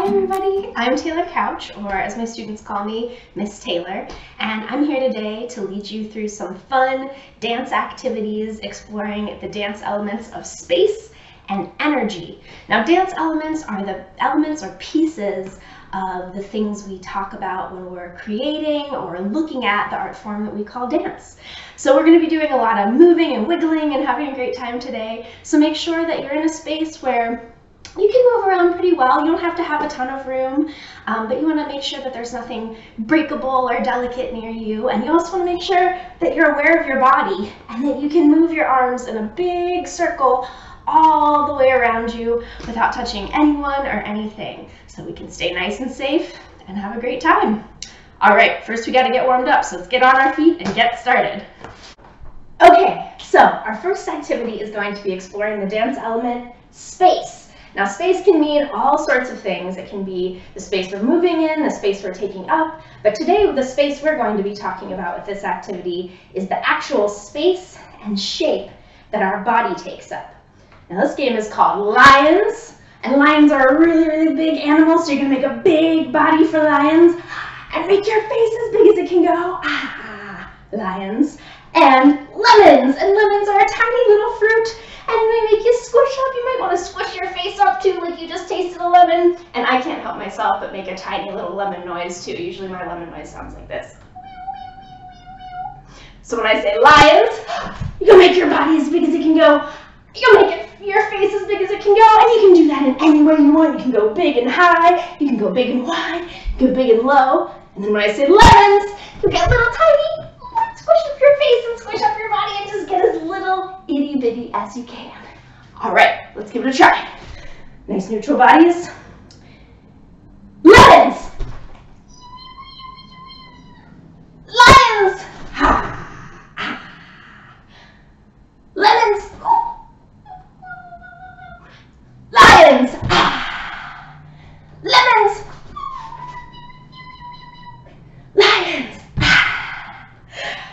everybody, I'm Taylor Couch, or as my students call me, Miss Taylor, and I'm here today to lead you through some fun dance activities exploring the dance elements of space and energy. Now, dance elements are the elements or pieces of the things we talk about when we're creating or looking at the art form that we call dance. So we're going to be doing a lot of moving and wiggling and having a great time today, so make sure that you're in a space where you can move around pretty well. You don't have to have a ton of room, but you want to make sure that there's nothing breakable or delicate near you. And you also want to make sure that you're aware of your body and that you can move your arms in a big circle all the way around you without touching anyone or anything, so we can stay nice and safe and have a great time. All right, first we got to get warmed up, so let's get on our feet and get started. Okay, so our first activity is going to be exploring the dance element space. Now, space can mean all sorts of things. It can be the space we're moving in, the space we're taking up, but today the space we're going to be talking about with this activity is the actual space and shape that our body takes up. Now, this game is called Lions, and lions are a really, really big animal, so you're going to make a big body for lions and make your face as big as it can go. Lions. And lemons are a tiny little fruit, and they make you squish up. You might want to squish your face up too, like you just tasted a lemon. And I can't help myself but make a tiny little lemon noise too. Usually my lemon noise sounds like this. So when I say lions, you'll make your body as big as it can go. You'll make your face as big as it can go, and you can do that in any way you want. You can go big and high, you can go big and wide, you can go big and low. And then when I say lemons, you get little tiny, squish up your face and squish up your body and just get as little itty bitty as you can. All right, let's give it a try. Nice neutral bodies. Lemons! Lions! Lemons! Lions! Lemons! Lions!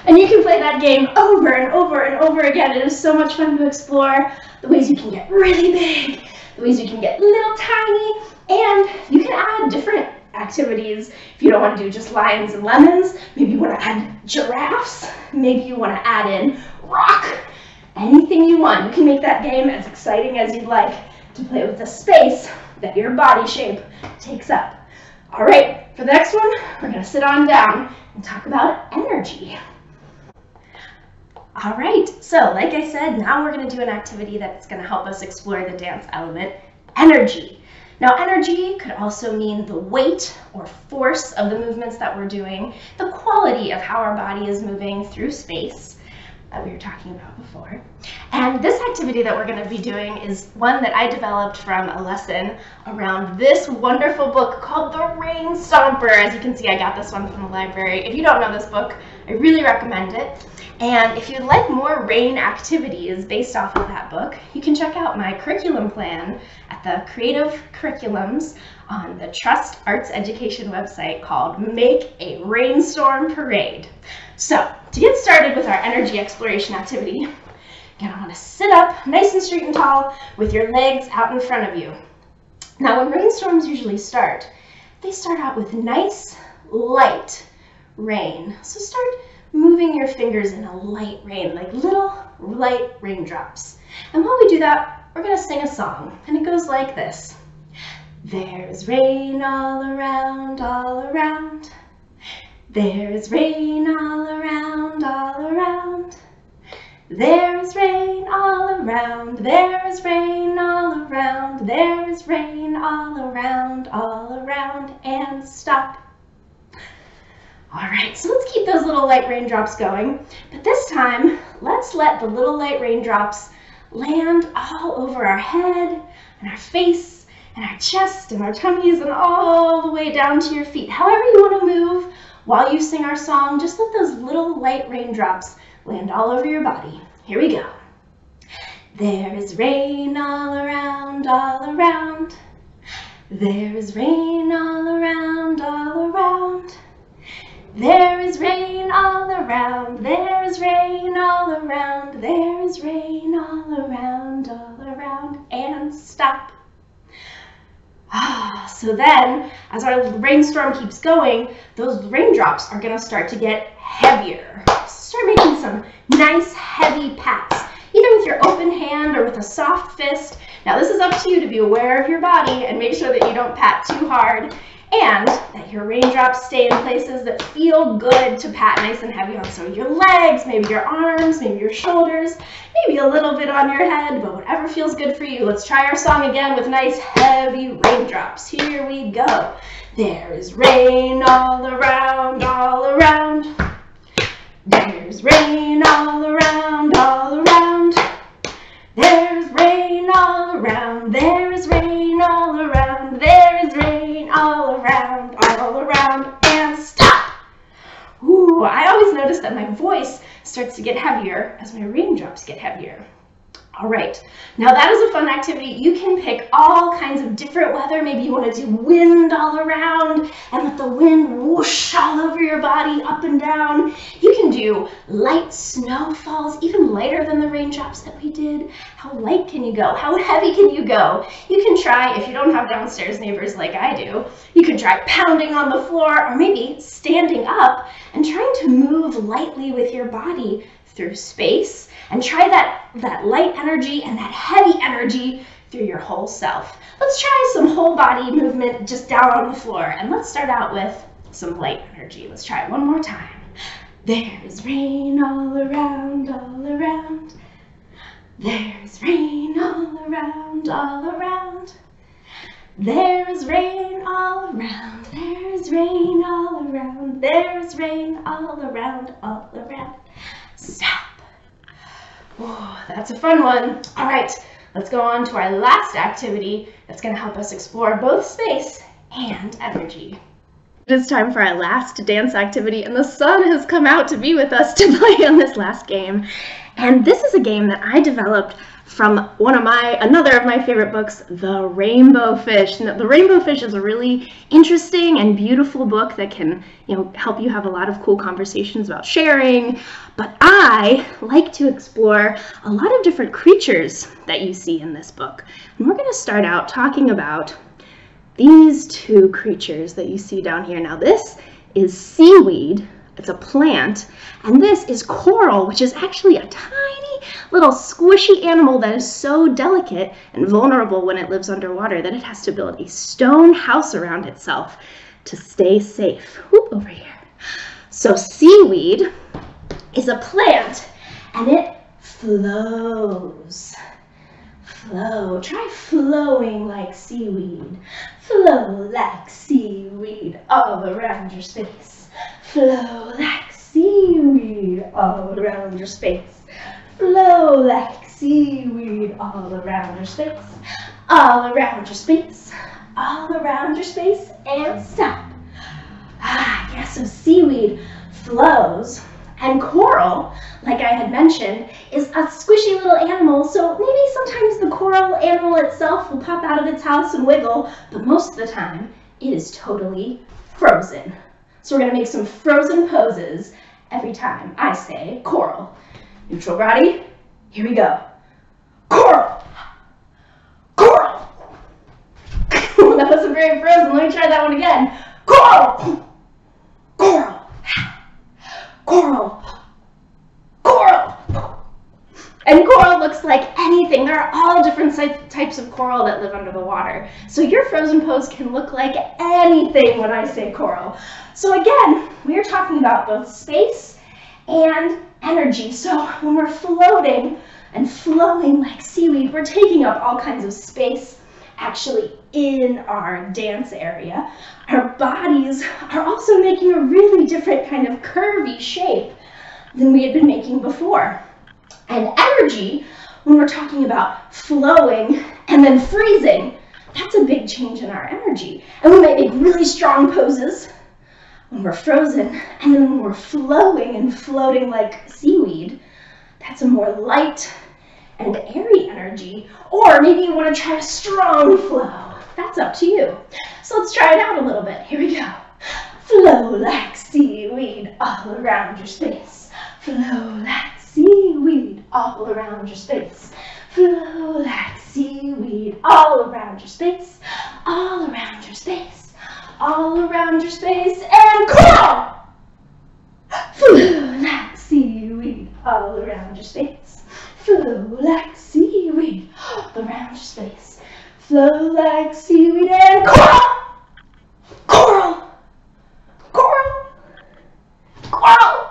And you can play that game over and over and over again. It is so much fun to explore the ways you can get really big, the ways you can get little tiny, and you can add different activities. If you don't want to do just lions and lemons, maybe you want to add giraffes, maybe you want to add in rock, anything you want. You can make that game as exciting as you'd like to play with the space that your body shape takes up. All right, for the next one, we're going to sit on down and talk about energy. All right, so like I said, now we're going to do an activity that's going to help us explore the dance element, energy. Now, energy could also mean the weight or force of the movements that we're doing, the quality of how our body is moving through space that we were talking about before. And this activity that we're going to be doing is one that I developed from a lesson around this wonderful book called The Rain Stomper. As you can see, I got this one from the library. If you don't know this book, I really recommend it. And if you'd like more rain activities based off of that book, you can check out my curriculum plan at the Creative Curriculums on the Trust Arts Education website called Make a Rainstorm Parade. So, to get started with our energy exploration activity, you're going to want to sit up nice and straight and tall with your legs out in front of you. Now, when rainstorms usually start, they start out with nice, light rain. So start moving your fingers in a light rain, like little light raindrops. And while we do that, we're going to sing a song, and it goes like this. There's rain all around, all around. There's rain all around, all around. There's rain all around, there's rain all around, there's rain all around, and stop. All right, so let's keep those little light raindrops going, but this time, let's let the little light raindrops land all over our head and our face and our chest and our tummies and all the way down to your feet. However you want to move while you sing our song, just let those little light raindrops land all over your body. Here we go. There's rain all around, all around. There's rain all around, all around. There is rain all around, there is rain all around, there is rain all around, and stop. So then, as our rainstorm keeps going, those raindrops are going to start to get heavier. So start making some nice heavy pats, either with your open hand or with a soft fist. Now this is up to you to be aware of your body and make sure that you don't pat too hard, and that your raindrops stay in places that feel good to pat nice and heavy on. So your legs, maybe your arms, maybe your shoulders, maybe a little bit on your head, but whatever feels good for you. Let's try our song again with nice heavy raindrops. Here we go. There is rain all around, all around. There's rain all around, all around. There's rain all around, there is rain all around, there is rain all around, and stop! Ooh, I always notice that my voice starts to get heavier as my raindrops get heavier. All right, now that is a fun activity. You can pick all kinds of different weather. Maybe you want to do wind all around and let the wind whoosh all over your body, up and down. You can do light snowfalls, even lighter than the raindrops that we did. How light can you go? How heavy can you go? You can try, if you don't have downstairs neighbors like I do, you can try pounding on the floor or maybe standing up and trying to move lightly with your body through space, and try that light energy and that heavy energy through your whole self. Let's try some whole body movement just down on the floor, and let's start out with some light energy. Let's try it one more time. There's rain all around, all around. There's rain all around, all around. There's rain all around, there's rain all around, there's rain all around, all around. Stop. Oh, that's a fun one. All right, let's go on to our last activity that's going to help us explore both space and energy. It is time for our last dance activity, and the sun has come out to be with us to play on this last game. And this is a game that I developed from another of my favorite books, The Rainbow Fish. Now, The Rainbow Fish is a really interesting and beautiful book that can, help you have a lot of cool conversations about sharing. But I like to explore a lot of different creatures that you see in this book. And we're going to start out talking about these two creatures that you see down here. Now, this is seaweed. It's a plant, and this is coral, which is actually a tiny little squishy animal that is so delicate and vulnerable when it lives underwater that it has to build a stone house around itself to stay safe. Whoop, over here. So seaweed is a plant, and it flows. Flow. Try flowing like seaweed. Flow like seaweed all around your space. Flow like seaweed all around your space. Flow like seaweed all around your space. All around your space. All around your space, and stop. Yeah, so seaweed flows, and coral, like I had mentioned, is a squishy little animal, so maybe sometimes the coral animal itself will pop out of its house and wiggle, but most of the time it is totally frozen. So we're going to make some frozen poses every time I say coral. Neutral body, here we go. Coral! Coral! That wasn't very frozen. Let me try that one again. Coral! Coral! Coral! Coral! And coral looks like anything. There are all different types of coral that live under the water. So your frozen pose can look like anything when I say coral. So again, we are talking about both space and energy. So when we're floating and flowing like seaweed, we're taking up all kinds of space actually in our dance area. Our bodies are also making a really different kind of curvy shape than we had been making before. And energy, when we're talking about flowing and then freezing, that's a big change in our energy. And we might make really strong poses when we're frozen, and then when we're flowing and floating like seaweed, that's a more light and airy energy. Or maybe you want to try a strong flow. That's up to you. So let's try it out a little bit. Here we go. Flow like seaweed all around your space. Flow like seaweed all around your space. Flow like seaweed all around your space. all around your space, all around your space, and coral! Flow like seaweed, all around your space. Flow like seaweed, all around your space. Flow like seaweed, and coral! Coral! Coral! Coral!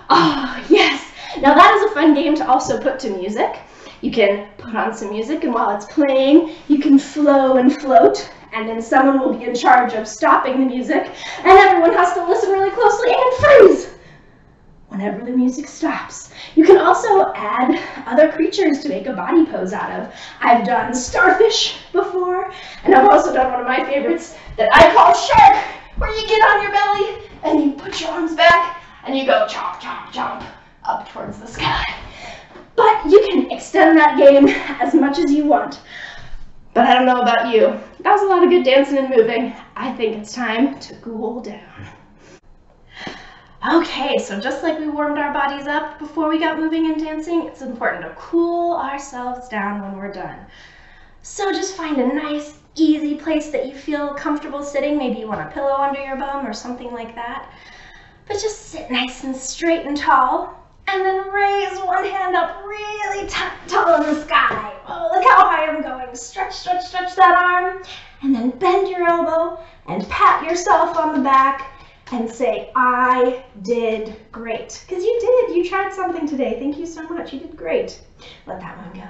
Oh, yes! Now that is a fun game to also put to music. You can put on some music, and while it's playing, you can flow and float, and then someone will be in charge of stopping the music, and everyone has to listen really closely and freeze whenever the music stops. You can also add other creatures to make a body pose out of. I've done starfish before, and I've also done one of my favorites that I call shark, where you get on your belly, and you put your arms back, and you go chomp, chomp, chomp up towards the sky. But you can extend that game as much as you want. But I don't know about you. That was a lot of good dancing and moving. I think it's time to cool down. Okay, so just like we warmed our bodies up before we got moving and dancing, it's important to cool ourselves down when we're done. So just find a nice, easy place that you feel comfortable sitting. Maybe you want a pillow under your bum or something like that. But just sit nice and straight and tall. And then raise one hand up really tall in the sky. Oh, look how high I'm going. Stretch, stretch, stretch that arm. And then bend your elbow and pat yourself on the back and say, I did great. Because you did. You tried something today. Thank you so much. You did great. Let that one go.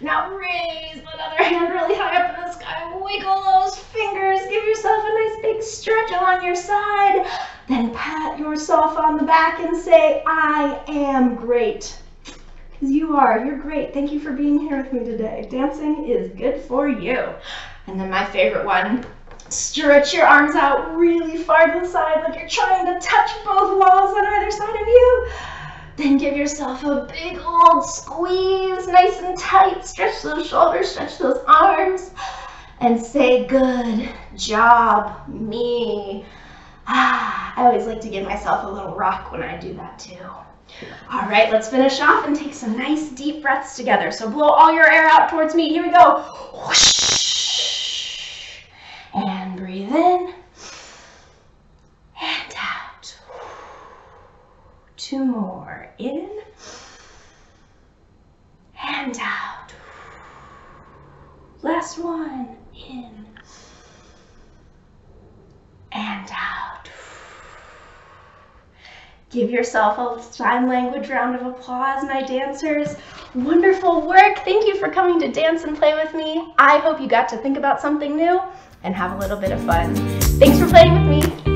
Now raise that other hand really high up in the sky. Wiggle those fingers. Give yourself a nice big stretch along your side. Then pat yourself on the back and say, I am great. Because you are. You're great. Thank you for being here with me today. Dancing is good for you. And then my favorite one, stretch your arms out really far to the side like you're trying to touch both walls on either side of you. Then give yourself a big old squeeze, nice and tight. Stretch those shoulders, stretch those arms, and say, good job, me. I always like to give myself a little rock when I do that too. All right, let's finish off and take some nice deep breaths together. So blow all your air out towards me. Here we go. Whoosh. And breathe in and out. 2 more. In and out. Last one. In and out. Give yourself a sign language round of applause, my dancers. Wonderful work. Thank you for coming to dance and play with me. I hope you got to think about something new and have a little bit of fun. Thanks for playing with me.